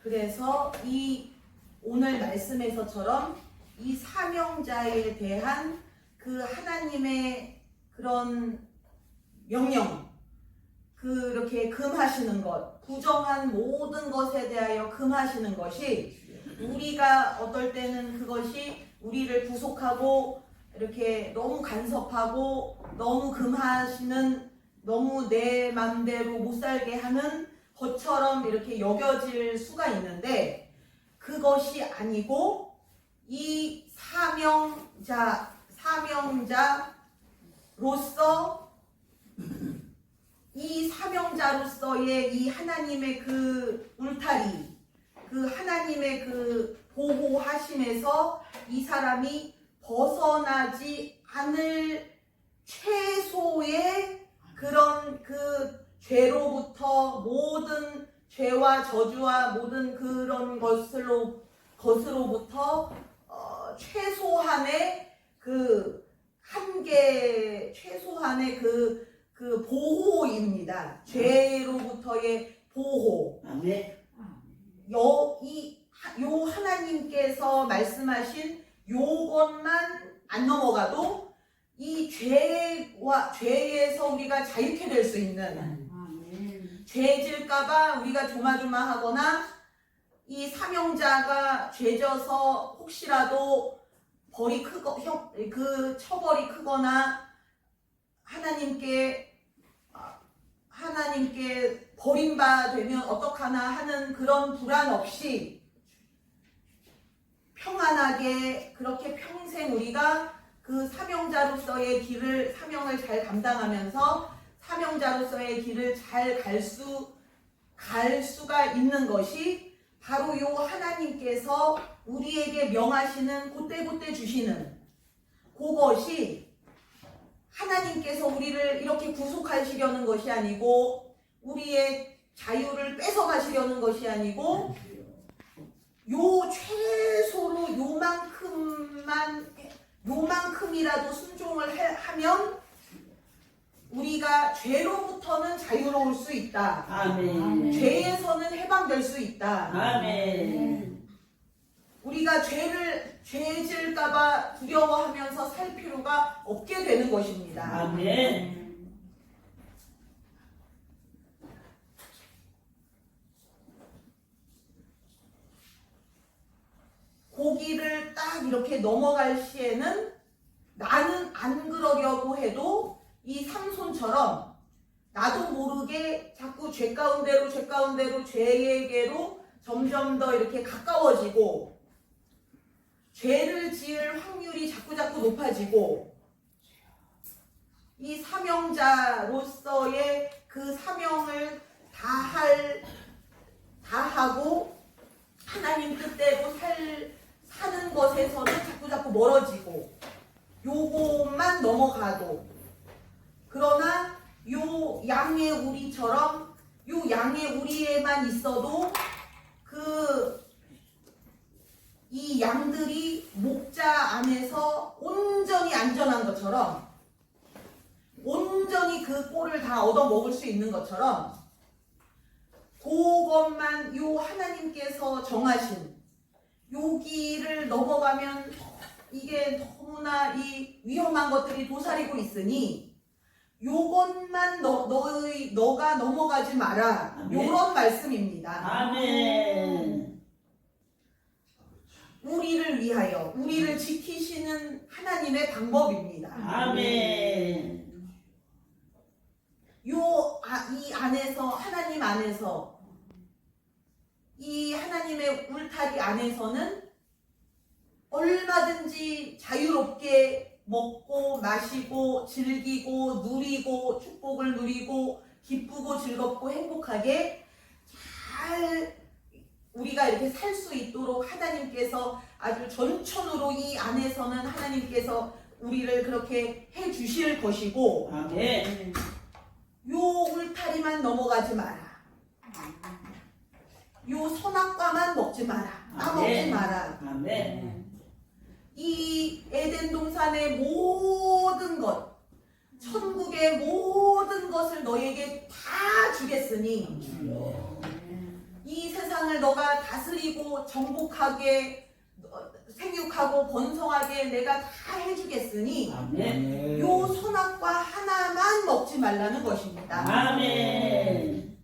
그래서 이 오늘 말씀에서처럼 이 사명자에 대한 그 하나님의 그런 명령, 그렇게 금하시는 것, 부정한 모든 것에 대하여 금하시는 것이 우리가 어떨 때는 그것이 우리를 구속하고 이렇게 너무 간섭하고 너무 금하시는, 너무 내 맘대로 못 살게 하는 것처럼 이렇게 여겨질 수가 있는데, 그것이 아니고 이 사명자로서의 이 하나님의 그 울타리, 그 하나님의 그 보호하심에서 이 사람이 벗어나지 않을 최소의 그런 그 죄로부터, 모든 죄와 저주와 모든 그런 것으로부터 최소한의 그 한계, 최소한의 그 보호입니다. 죄로부터의 보호. 요 하나님께서 말씀하신 요것만 안 넘어가도 이 죄에서 우리가 자유케 될 수 있는, 죄 질까봐 우리가 조마조마하거나 이 사명자가 죄져서 혹시라도 처벌이 크거나 하나님께 버림받으면 어떡하나 하는 그런 불안 없이 평안하게 그렇게 평생 우리가 그 사명을 잘 감당하면서 사명자로서의 길을 잘 갈 수가 있는 것이 바로 요 하나님께서 우리에게 명하시는, 그때그때 주시는 그것이, 하나님께서 우리를 이렇게 구속하시려는 것이 아니고 우리의 자유를 뺏어가시려는 것이 아니고 요 최소로 요만큼이라도 순종을 하면 우리가 죄로부터는 자유로울 수 있다. 아멘. 죄에서는 해방될 수 있다. 아멘. 우리가 죄 질까봐 두려워하면서 살 필요가 없게 되는 것입니다. 아멘. 고기를 딱 이렇게 넘어갈 시에는 나는 안 그러려고 해도 이 삼손처럼 나도 모르게 자꾸 죄 가운데로 죄에게로 점점 더 이렇게 가까워지고 죄를 지을 확률이 자꾸 높아지고, 이 사명자로서의 그 사명을 다하고 하나님 뜻대로 사는 것에서는 자꾸 멀어지고, 요것만 넘어가도, 그러나 요 양의 우리처럼 요 양의 우리에만 있어도 이 양들이 목자 안에서 온전히 안전한 것처럼, 온전히 그 꼴을 다 얻어먹을 수 있는 것처럼, 그것만 요 하나님께서 정하신 요 길을 넘어가면 이게 너무나 이 위험한 것들이 도사리고 있으니 요것만 너가 넘어가지 마라. 아멘. 요런 말씀입니다. 아멘. 우리를 위하여, 우리를 지키시는 하나님의 방법입니다. 아멘. 이 안에서, 하나님 안에서, 이 하나님의 울타리 안에서는 얼마든지 자유롭게 먹고 마시고 즐기고 누리고 축복을 누리고 기쁘고 즐겁고 행복하게 잘 우리가 이렇게 살 수 있도록 하나님께서 아주 전천후로 이 안에서는 하나님께서 우리를 그렇게 해 주실 것이고, 아멘. 요 울타리만 넘어가지 마라. 요 선악과만 먹지 마라. 따먹지 마라. 아멘. 이 에덴 동산의 모든 것, 천국의 모든 것을 너에게 다 주겠으니 이 세상 세상을 너가 다스리고 정복하게 생육하고 번성하게 내가 다 해주겠으니 아멘. 요 선악과 하나만 먹지 말라는 것입니다. 아멘.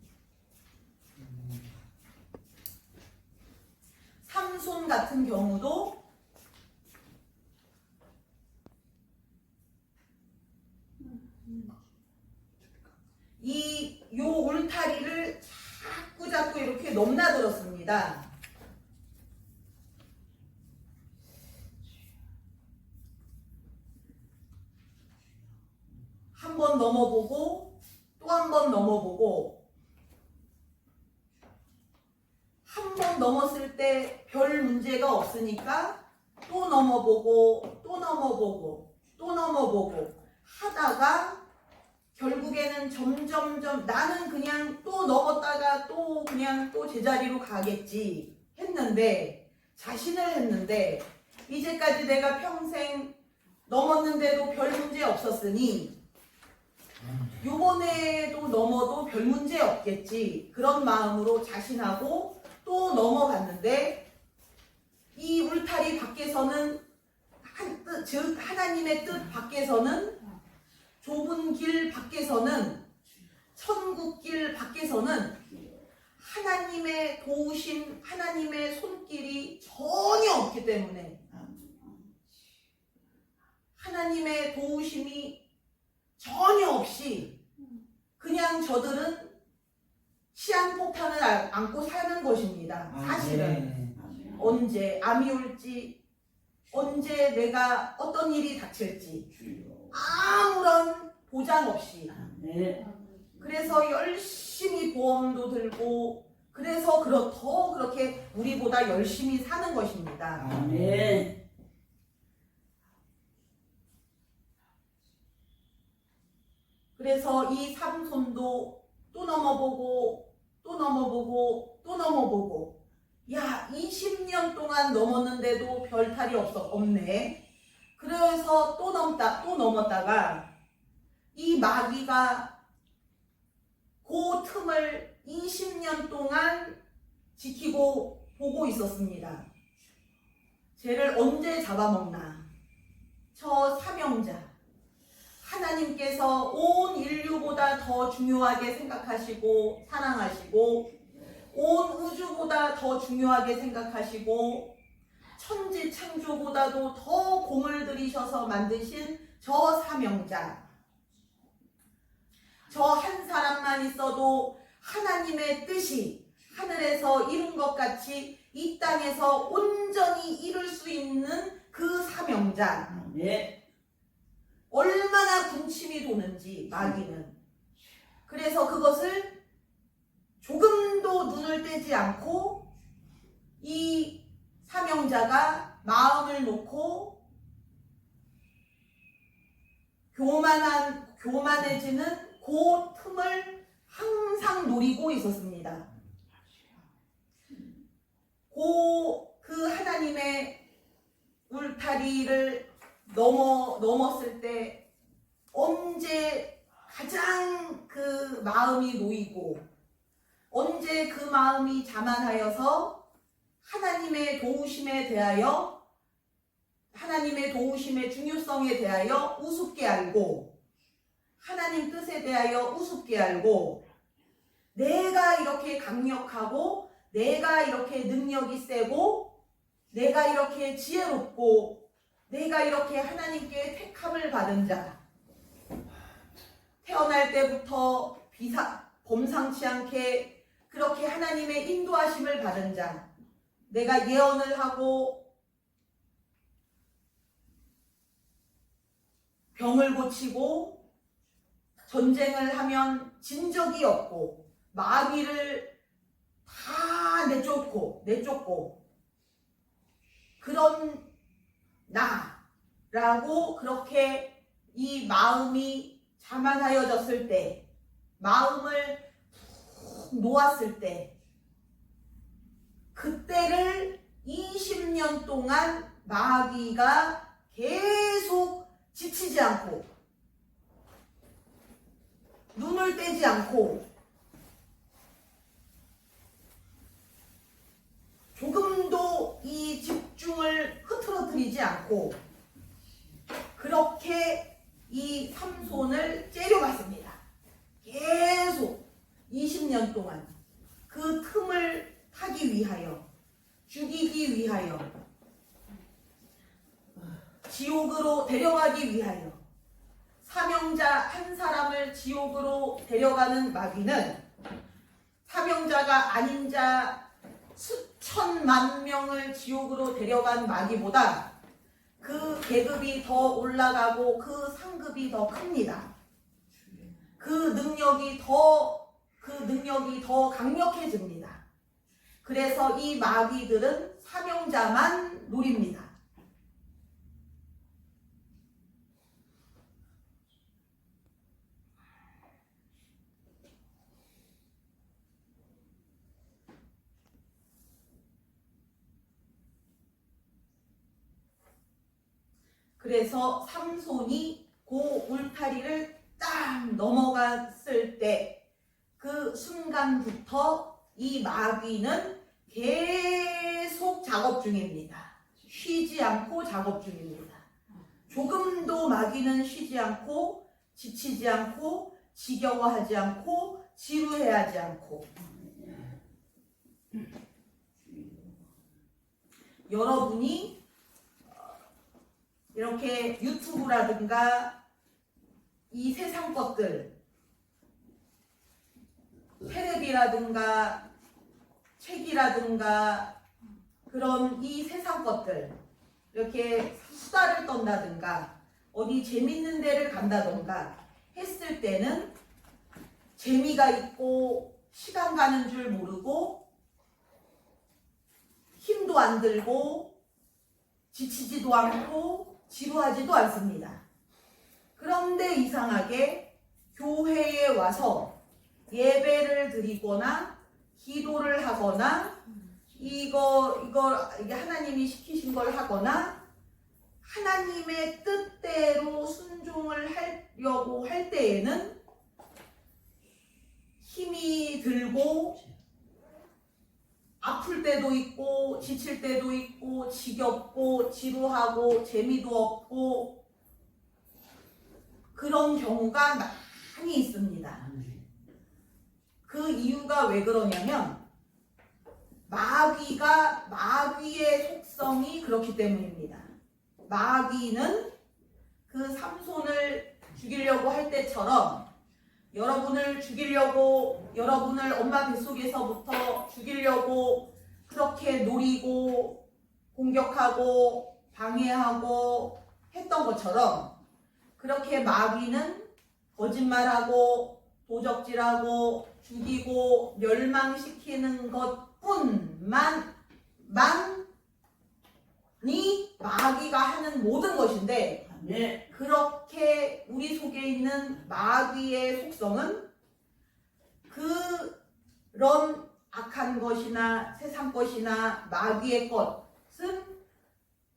삼손 같은 경우도 요 울타리를 자꾸 이렇게 넘나들었습니다. 한 번 넘어보고 또 한 번 넘어보고 한 번 넘었을 때 별 문제가 없으니까 또 넘어보고 또 넘어보고 또 넘어보고 하다가 결국에는 점점점 나는 그냥 또 넘었다가 또 그냥 또 제자리로 가겠지 자신을 했는데 이제까지 내가 평생 넘었는데도 별 문제 없었으니 요번에도 넘어도 별 문제 없겠지 그런 마음으로 자신하고 또 넘어갔는데 이 울타리 밖에서는 즉 하나님의 뜻 밖에서는 좁은 길 밖에서는 천국 길 밖에서는 하나님의 도우심 하나님의 손길이 전혀 없기 때문에 하나님의 도우심이 전혀 없이 그냥 저들은 시한폭탄을 안고 사는 것입니다. 사실은 언제 암이 올지 언제 내가 어떤 일이 닥칠지 아무런 보장 없이 그래서 열심히 보험도 들고 그래서 더 그렇게 우리보다 열심히 사는 것입니다. 아멘. 그래서 이 삼손도 또 넘어보고 또 넘어보고 또 넘어보고 야 20년 동안 넘었는데도 별탈이 없네. 그래서 또 넘었다가 이 마귀가 그 틈을 20년 동안 지키고 보고 있었습니다. 쟤를 언제 잡아먹나. 저 사명자 하나님께서 온 인류보다 더 중요하게 생각하시고 사랑하시고 온 우주보다 더 중요하게 생각하시고 천지 창조보다도 더 공을 들이셔서 만드신 저 사명자 저 한 사람만 있어도 하나님의 뜻이 하늘에서 이룬 것 같이 이 땅에서 온전히 이룰 수 있는 그 사명자 얼마나 군침이 도는지 마귀는 그래서 그것을 조금도 눈을 떼지 않고 이 사명자가 마음을 놓고 교만해지는 그 틈을 항상 노리고 있었습니다. 그 하나님의 울타리를 넘었을 때 언제 가장 그 마음이 놓이고 언제 그 마음이 자만하여서 하나님의 도우심에 대하여 하나님의 도우심의 중요성에 대하여 우습게 알고 하나님 뜻에 대하여 우습게 알고 내가 이렇게 강력하고 내가 이렇게 능력이 세고 내가 이렇게 지혜롭고 내가 이렇게 하나님께 택함을 받은 자 태어날 때부터 범상치 않게 그렇게 하나님의 인도하심을 받은 자 내가 예언을 하고 병을 고치고 전쟁을 하면 진 적이 없고 마귀를 다 내쫓고 그런 나라고 그렇게 이 마음이 자만하여졌을 때 마음을 푹 놓았을 때 그때를 20년 동안 마귀가 계속 지치지 않고 눈을 떼지 않고 않고 그렇게 이 삼손을 째려봤습니다. 계속 20년 동안 그 틈을 타기 위하여, 죽이기 위하여, 지옥으로 데려가기 위하여, 사명자 한 사람을 지옥으로 데려가는 마귀는 사명자가 아닌 자 수천만 명을 지옥으로 데려간 마귀보다 그 계급이 더 올라가고 그 상급이 더 큽니다. 그 능력이 더 강력해집니다. 그래서 이 마귀들은 사명자만 노립니다. 그래서 삼손이 그 울타리를 딱 넘어갔을 때 그 순간부터 이 마귀는 계속 작업 중입니다. 쉬지 않고 작업 중입니다. 조금도 마귀는 쉬지 않고 지치지 않고 지겨워하지 않고 지루해하지 않고 여러분이 이렇게 유튜브라든가 이 세상 것들, 테레비라든가 책이라든가 그런 이 세상 것들 이렇게 수다를 떤다든가 어디 재밌는 데를 간다든가 했을 때는 재미가 있고 시간 가는 줄 모르고 힘도 안 들고 지치지도 않고 지루하지도 않습니다. 그런데 이상하게 교회에 와서 예배를 드리거나 기도를 하거나 이게 하나님이 시키신 걸 하거나 하나님의 뜻대로 순종을 하려고 할 때에는 힘이 들고 아플 때도 있고 지칠 때도 있고 지겹고 지루하고 재미도 없고 그런 경우가 많이 있습니다. 그 이유가 왜 그러냐면 마귀의 속성이 그렇기 때문입니다. 마귀는 그 삼손을 죽이려고 할 때처럼 여러분을 죽이려고 여러분을 엄마 뱃속에서부터 죽이려고 그렇게 노리고 공격하고 방해하고 했던 것처럼 그렇게 마귀는 거짓말하고 도적질하고 죽이고 멸망시키는 것뿐만이 마귀가 하는 모든 것인데 네. 그렇게 우리 속에 있는 마귀의 속성은 그런 악한 것이나 세상 것이나 마귀의 것은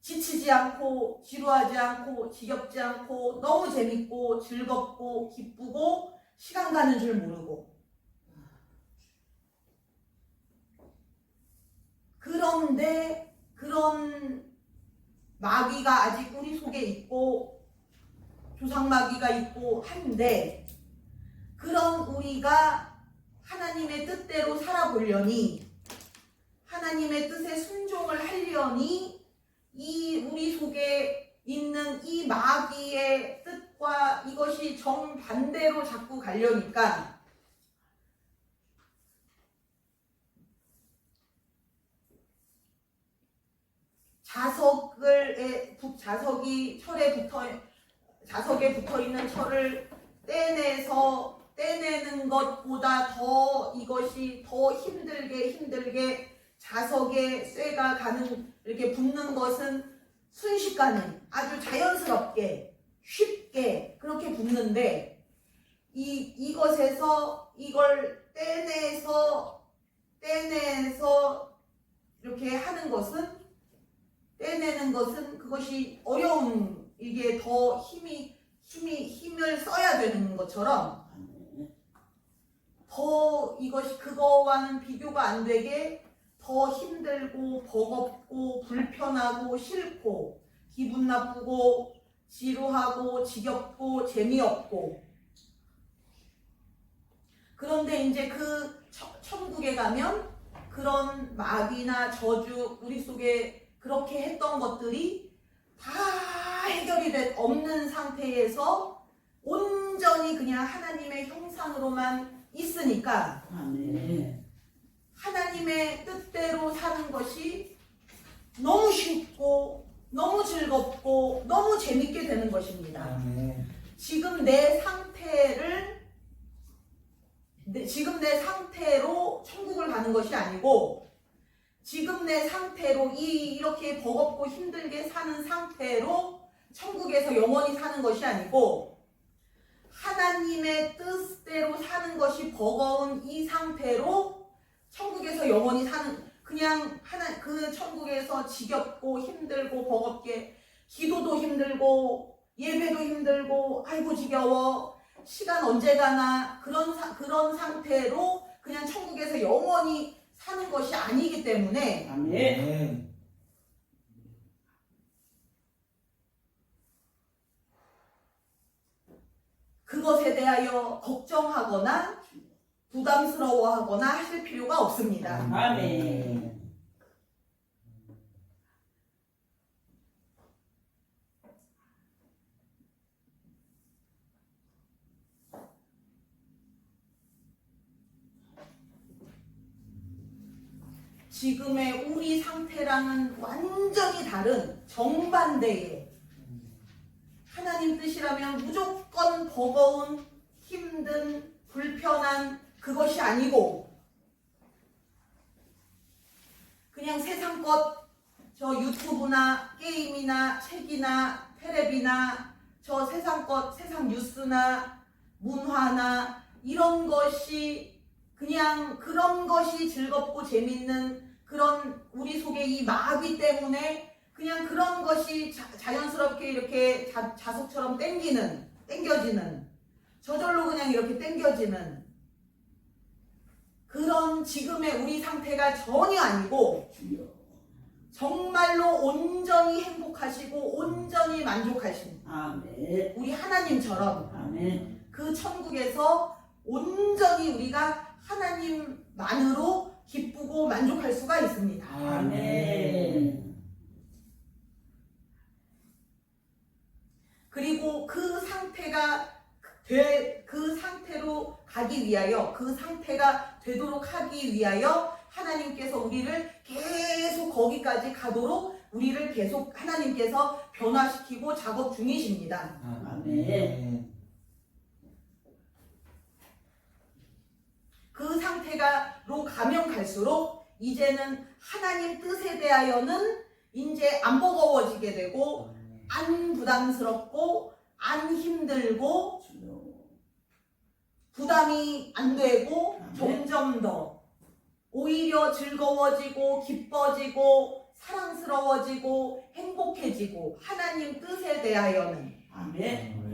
지치지 않고 지루하지 않고 지겹지 않고 너무 재밌고 즐겁고 기쁘고 시간 가는 줄 모르고 그런데 그런 마귀가 아직 우리 속에 있고 조상마귀가 있고 한데 그런 우리가 하나님의 뜻대로 살아보려니 하나님의 뜻에 순종을 하려니 이 우리 속에 있는 이 마귀의 뜻과 이것이 정반대로 자꾸 가려니까 자석에 붙어 있는 철을 떼내는 것보다 더 이것이 더 힘들게 자석에 쇠가 이렇게 붙는 것은 순식간에 아주 자연스럽게 쉽게 그렇게 붙는데 이것에서 이걸 떼내서 이렇게 하는 것은 떼내는 것은 그것이 어려운 이게 더 힘을 써야 되는 것처럼 더 이것이 그거와는 비교가 안 되게 더 힘들고 버겁고 불편하고 싫고 기분 나쁘고 지루하고 지겹고 재미없고. 그런데 이제 그 천국에 가면 그런 마귀나 저주 우리 속에 그렇게 했던 것들이 다 해결이 없는 상태에서 온전히 그냥 하나님의 형상으로만 있으니까 아멘. 하나님의 뜻대로 사는 것이 너무 쉽고 너무 즐겁고 너무 재밌게 되는 것입니다. 아멘. 지금 내 상태로 천국을 가는 것이 아니고 지금 내 상태로 이렇게 버겁고 힘들게 사는 상태로 천국에서 영원히 사는 것이 아니고 하나님의 뜻대로 사는 것이 버거운 이 상태로 천국에서 영원히 사는, 그냥 그 천국에서 지겹고 힘들고 버겁게 기도도 힘들고 예배도 힘들고 아이고 지겨워 시간 언제 가나 그런 상태로 그냥 천국에서 영원히 사는 것이 아니기 때문에 아멘. 그것에 대하여 걱정하거나 부담스러워하거나 하실 필요가 없습니다. 아멘. 지금의 우리 상태랑은 완전히 다른 정반대의 하나님 뜻이라면 무조건 버거운 힘든 불편한 그것이 아니고 그냥 세상 것 저 유튜브나 게임이나 책이나 텔레비나 저 세상 것 세상 뉴스나 문화나 이런 것이 그냥 그런 것이 즐겁고 재밌는 그런 우리 속에 이 마귀 때문에 그냥 그런 것이 자연스럽게 이렇게 자석처럼 땡겨지는 저절로 그냥 이렇게 땡겨지는 그런 지금의 우리 상태가 전혀 아니고 정말로 온전히 행복하시고 온전히 만족하신 아멘. 우리 하나님처럼 아멘. 그 천국에서 온전히 우리가 하나님만으로 기쁘고 만족할 수가 있습니다. 아멘. 그리고 그 상태로 가기 위하여 그 상태가 되도록 하기 위하여 하나님께서 우리를 계속 거기까지 가도록 우리를 계속 하나님께서 변화시키고 작업 중이십니다. 아멘. 그 상태로 가면 갈수록 이제는 하나님 뜻에 대하여는 이제 안 버거워지게 되고 안 부담스럽고 안 힘들고 부담이 안 되고 점점 더 오히려 즐거워지고 기뻐지고 사랑스러워지고 행복해지고 하나님 뜻에 대하여는 아멘.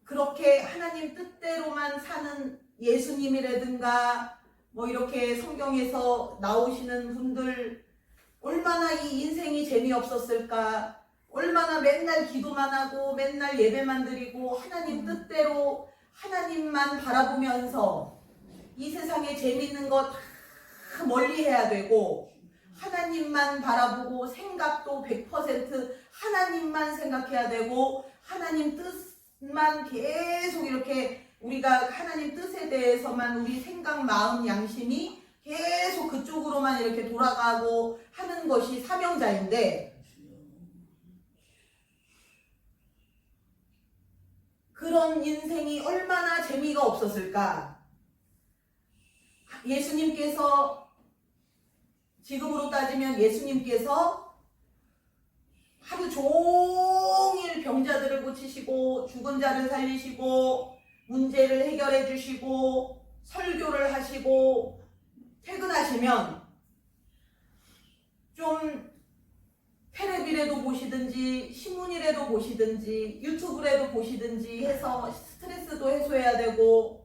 그렇게 하나님 뜻대로만 사는 예수님이라든가 뭐 이렇게 성경에서 나오시는 분들 얼마나 이 인생이 재미없었을까, 얼마나 맨날 기도만 하고 맨날 예배만 드리고 하나님 뜻대로 하나님만 바라보면서 이 세상에 재밌는 거 다 멀리 해야 되고 하나님만 바라보고 생각도 100% 하나님만 생각해야 되고 하나님 뜻만 계속 이렇게 우리가 하나님 뜻에 대해서만 우리 생각, 마음, 양심이 계속 그쪽으로만 이렇게 돌아가고 하는 것이 사명자인데 그런 인생이 얼마나 재미가 없었을까? 예수님께서 지금으로 따지면 예수님께서 하루 종일 병자들을 고치시고 죽은 자를 살리시고 문제를 해결해 주시고 설교를 하시고 퇴근하시면 좀 텔레비라도 보시든지 신문이라도 보시든지 유튜브라도 보시든지 해서 스트레스도 해소해야 되고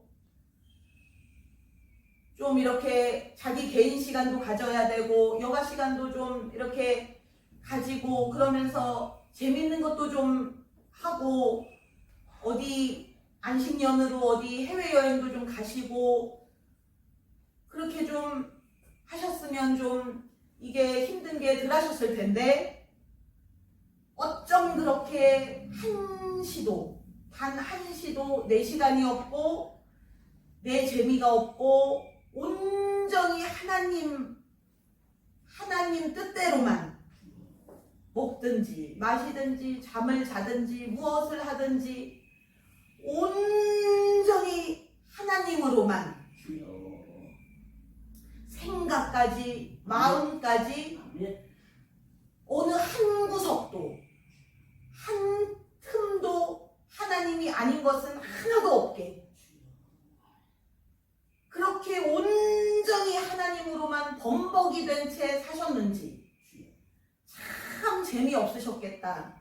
좀 이렇게 자기 개인 시간도 가져야 되고 여가 시간도 좀 이렇게 가지고 그러면서 재밌는 것도 좀 하고 어디 안식년으로 어디 해외여행도 좀 가시고 그렇게 좀 하셨으면 좀 이게 힘든 게 덜 하셨을 텐데 어쩜 그렇게 한시도 단 한시도 내 시간이 없고 내 재미가 없고 온전히 하나님 뜻대로만 먹든지 마시든지 잠을 자든지 무엇을 하든지 온전히 하나님으로만 생각까지 마음까지 어느 한 구석도 한 틈도 하나님이 아닌 것은 하나도 없게 그렇게 온전히 하나님으로만 범벅이 된 채 사셨는지 참 재미없으셨겠다.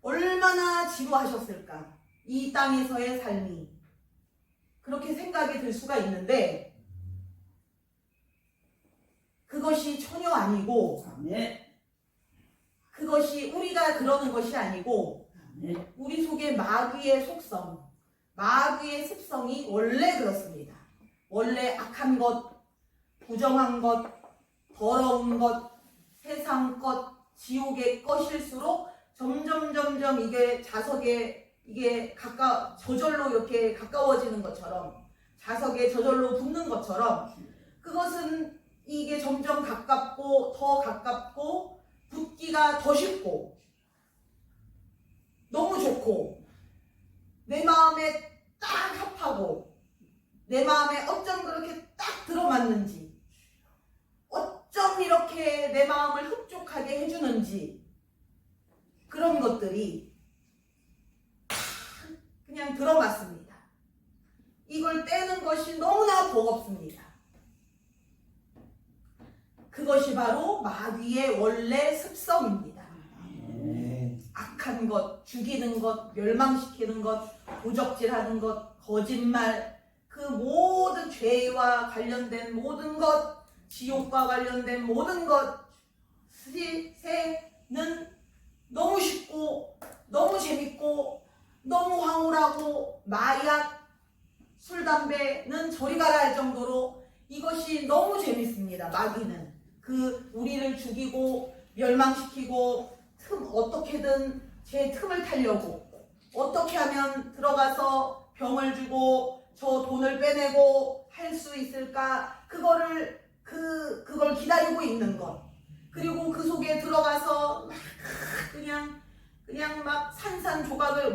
얼마나 지루하셨을까 이 땅에서의 삶이 그렇게 생각이 들 수가 있는데 그것이 전혀 아니고 그것이 우리가 그러는 것이 아니고 우리 속에 마귀의 속성 마귀의 습성이 원래 그렇습니다. 원래 악한 것, 부정한 것, 더러운 것, 세상 것, 지옥의 것일수록 점점 이게 자석에 이게 저절로 이렇게 가까워지는 것처럼 자석에 저절로 붙는 것처럼 그것은 이게 점점 가깝고 더 가깝고 붙기가 더 쉽고 너무 좋고 내 마음에 딱 합하고 내 마음에 어쩜 그렇게 딱 들어맞는지 어쩜 이렇게 내 마음을 흡족하게 해주는지 그런 것들이 그냥 들어맞습니다. 이걸 떼는 것이 너무나 버겁습니다. 그것이 바로 마귀의 원래 습성입니다. 악한 것, 죽이는 것, 멸망시키는 것, 도적질하는 것, 거짓말, 그 모든 죄와 관련된 모든 것, 지옥과 관련된 모든 것은 너무 쉽고 너무 재밌고 너무 황홀하고 마약, 술, 담배는 저리 가라 할 정도로 이것이 너무 재밌습니다. 마귀는 우리를 죽이고 멸망시키고 어떻게든 제 틈을 타려고 어떻게 하면 들어가서 병을 주고 저 돈을 빼내고 할 수 있을까 그걸 기다리고 있는 것 그리고 그 속에 들어가서 막 그냥 막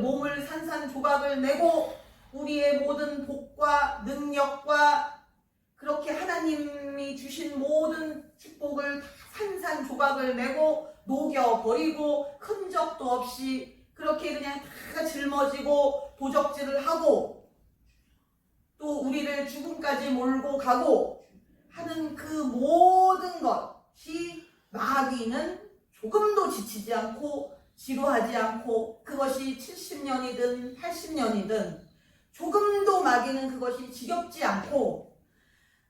몸을 산산조각을 내고 우리의 모든 복과 능력과 그렇게 하나님이 주신 모든 축복을 산산조각을 내고 녹여버리고 흔적도 없이 그렇게 그냥 다 짊어지고 도적질을 하고 또 우리를 죽음까지 몰고 가고 하는 그 모든 것이 마귀는 조금도 지치지 않고 지루하지 않고 그것이 70년이든 80년이든 조금도 마귀는 그것이 지겹지 않고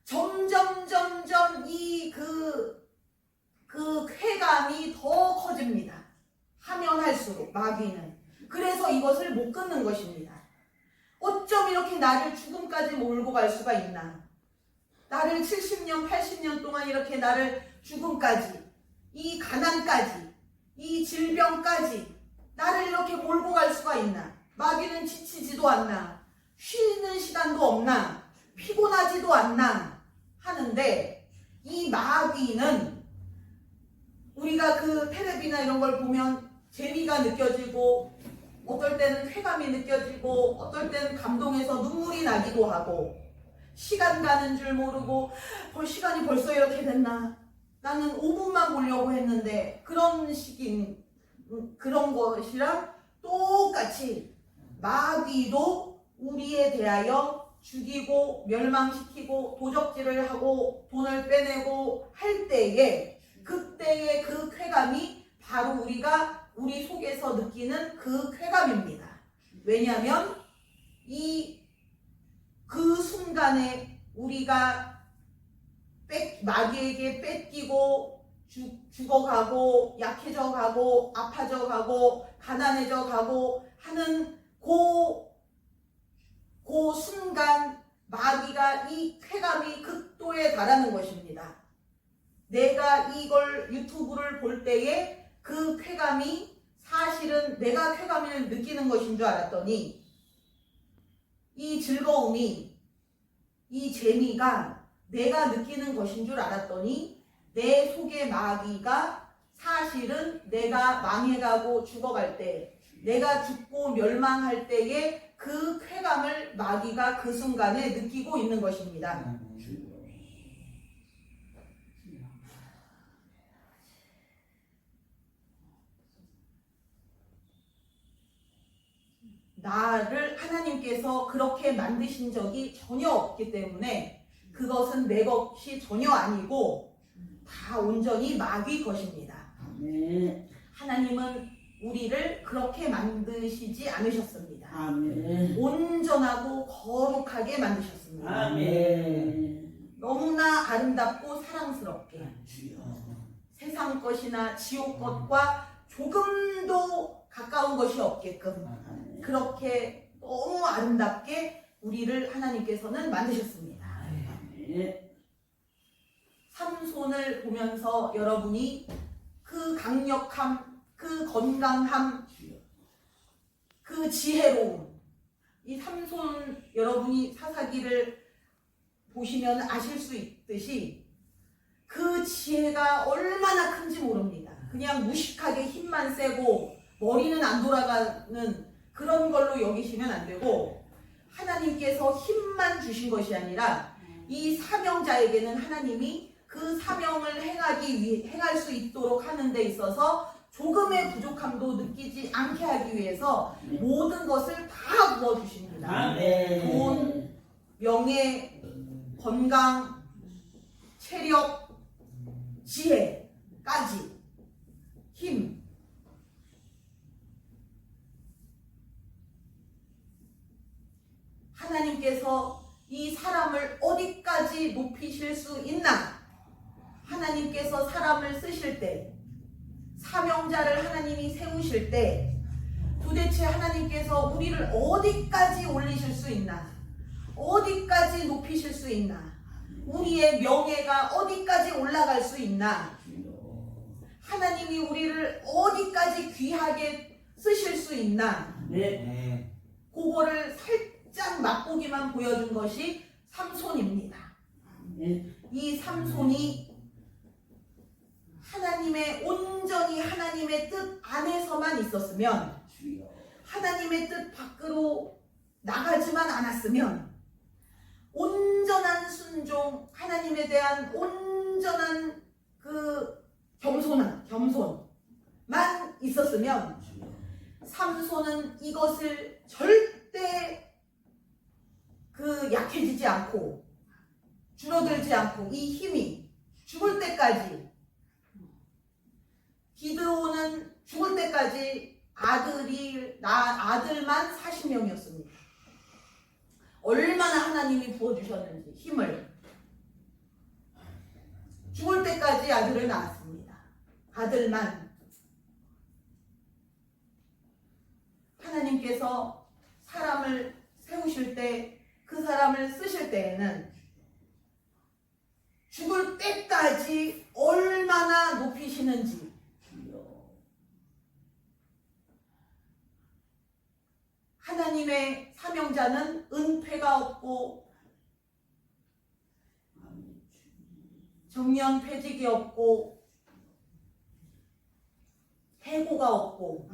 점점 그 쾌감이 더 커집니다. 하면 할수록 마귀는. 그래서 이것을 못 끊는 것입니다. 어쩜 이렇게 나를 죽음까지 몰고 갈 수가 있나. 나를 70년, 80년 동안 이렇게 나를 죽음까지, 이 가난까지, 이 질병까지 나를 이렇게 몰고 갈 수가 있나. 마귀는 지치지도 않나. 쉬는 시간도 없나. 피곤하지도 않나 하는데 이 마귀는 우리가 그 텔레비나 이런 걸 보면 재미가 느껴지고 어떨 때는 쾌감이 느껴지고 어떨 때는 감동해서 눈물이 나기도 하고 시간 가는 줄 모르고 시간이 벌써 이렇게 됐나 나는 5분만 보려고 했는데 그런 것이랑 똑같이 마귀도 우리에 대하여 죽이고 멸망시키고 도적질을 하고 돈을 빼내고 할 때에 그때의 그 쾌감이 바로 우리가 우리 속에서 느끼는 그 쾌감입니다. 왜냐하면 그 순간 순간에 우리가 마귀에게 뺏기고 죽어가고 약해져가고 아파져가고 가난해져가고 하는 그 순간 마귀가 이 쾌감이 극도에 달하는 것입니다. 내가 이걸 유튜브를 볼 때에 그 쾌감이 사실은 내가 쾌감을 느끼는 것인 줄 알았더니 이 즐거움이 이 재미가 내가 느끼는 것인 줄 알았더니 내 속의 마귀가 사실은 내가 망해가고 죽어갈 때 내가 죽고 멸망할 때에 그 쾌감을 마귀가 그 순간에 느끼고 있는 것입니다. 나를 하나님께서 그렇게 만드신 적이 전혀 없기 때문에 그것은 내 것이 전혀 아니고 다 온전히 마귀 것입니다. 아멘. 하나님은 우리를 그렇게 만드시지 않으셨습니다. 아멘. 온전하고 거룩하게 만드셨습니다. 아멘. 너무나 아름답고 사랑스럽게 주여. 세상 것이나 지옥 것과 조금도 가까운 것이 없게끔 아멘. 그렇게 너무 아름답게 우리를 하나님께서는 만드셨습니다. 아멘. 삼손을 보면서 여러분이 그 강력함, 그 건강함, 그 지혜로움, 이 삼손 여러분이 사사기를 보시면 아실 수 있듯이 그 지혜가 얼마나 큰지 모릅니다. 그냥 무식하게 힘만 세고 머리는 안 돌아가는 그런 걸로 여기시면 안 되고 하나님께서 힘만 주신 것이 아니라 이 사명자에게는 하나님이 그 사명을 행할 수 있도록 하는 데 있어서 조금의 부족함도 느끼지 않게 하기 위해서 모든 것을 다 부어주십니다. 아멘. 돈, 명예, 건강, 체력, 지혜까지, 힘. 하나님께서 이 사람을 어디까지 높이실 수 있나? 하나님께서 사람을 쓰실 때, 사명자를 하나님이 세우실 때 도대체 하나님께서 우리를 어디까지 올리실 수 있나? 어디까지 높이실 수 있나? 우리의 명예가 어디까지 올라갈 수 있나? 하나님이 우리를 어디까지 귀하게 쓰실 수 있나? 네. 그거를 살짝 맛보기만 보여준 것이 삼손입니다. 이 삼손이 온전히 하나님의 뜻 안에서만 있었으면, 하나님의 뜻 밖으로 나가지만 않았으면, 온전한 순종, 하나님에 대한 온전한 그 겸손만 있었으면 삼손은 이것을 절대 약해지지 않고 줄어들지 않고 이 힘이 죽을 때까지, 기드온은 죽을 때까지 아들만 40명이었습니다. 얼마나 하나님이 부어주셨는지 힘을. 죽을 때까지 아들을 낳았습니다. 아들만. 하나님께서 사람을 세우실 때, 그 사람을 쓰실 때에는 죽을 때까지 얼마나 높이시는지, 하나님의 사명자는 은폐가 없고 정년퇴직이 없고 해고가 없고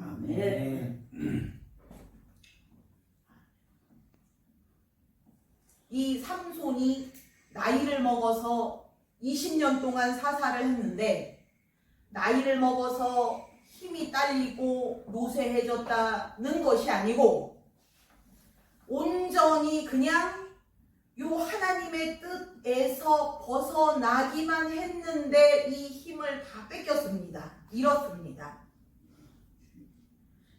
이 삼손이 나이를 먹어서 20년 동안 사사를 했는데 나이를 먹어서 힘이 딸리고 노쇠해졌다는 것이 아니고 온전히 그냥 요 하나님의 뜻에서 벗어나기만 했는데 이 힘을 다 뺏겼습니다. 잃었습니다.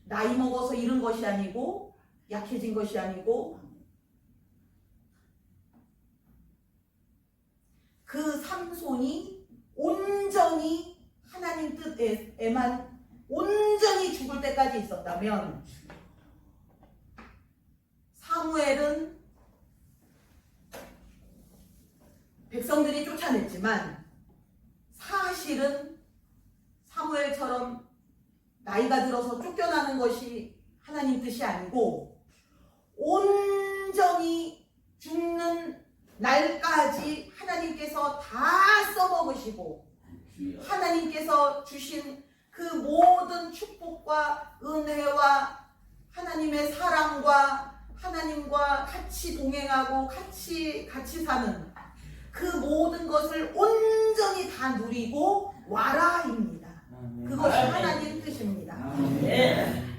나이 먹어서 잃은 것이 아니고 약해진 것이 아니고 삼손이 온전히 하나님 뜻에만 온전히 죽을 때까지 있었다면 사무엘은 백성들이 쫓아냈지만 사실은 사무엘처럼 나이가 들어서 쫓겨나는 것이 하나님 뜻이 아니고 온전히 죽는 날까지 하나님께서 다 써먹으시고 하나님께서 주신 그 모든 축복과 은혜와 하나님의 사랑과 하나님과 같이 동행하고 같이 사는 그 모든 것을 온전히 다 누리고 와라입니다. 그것이 하나님 뜻입니다. 아멘.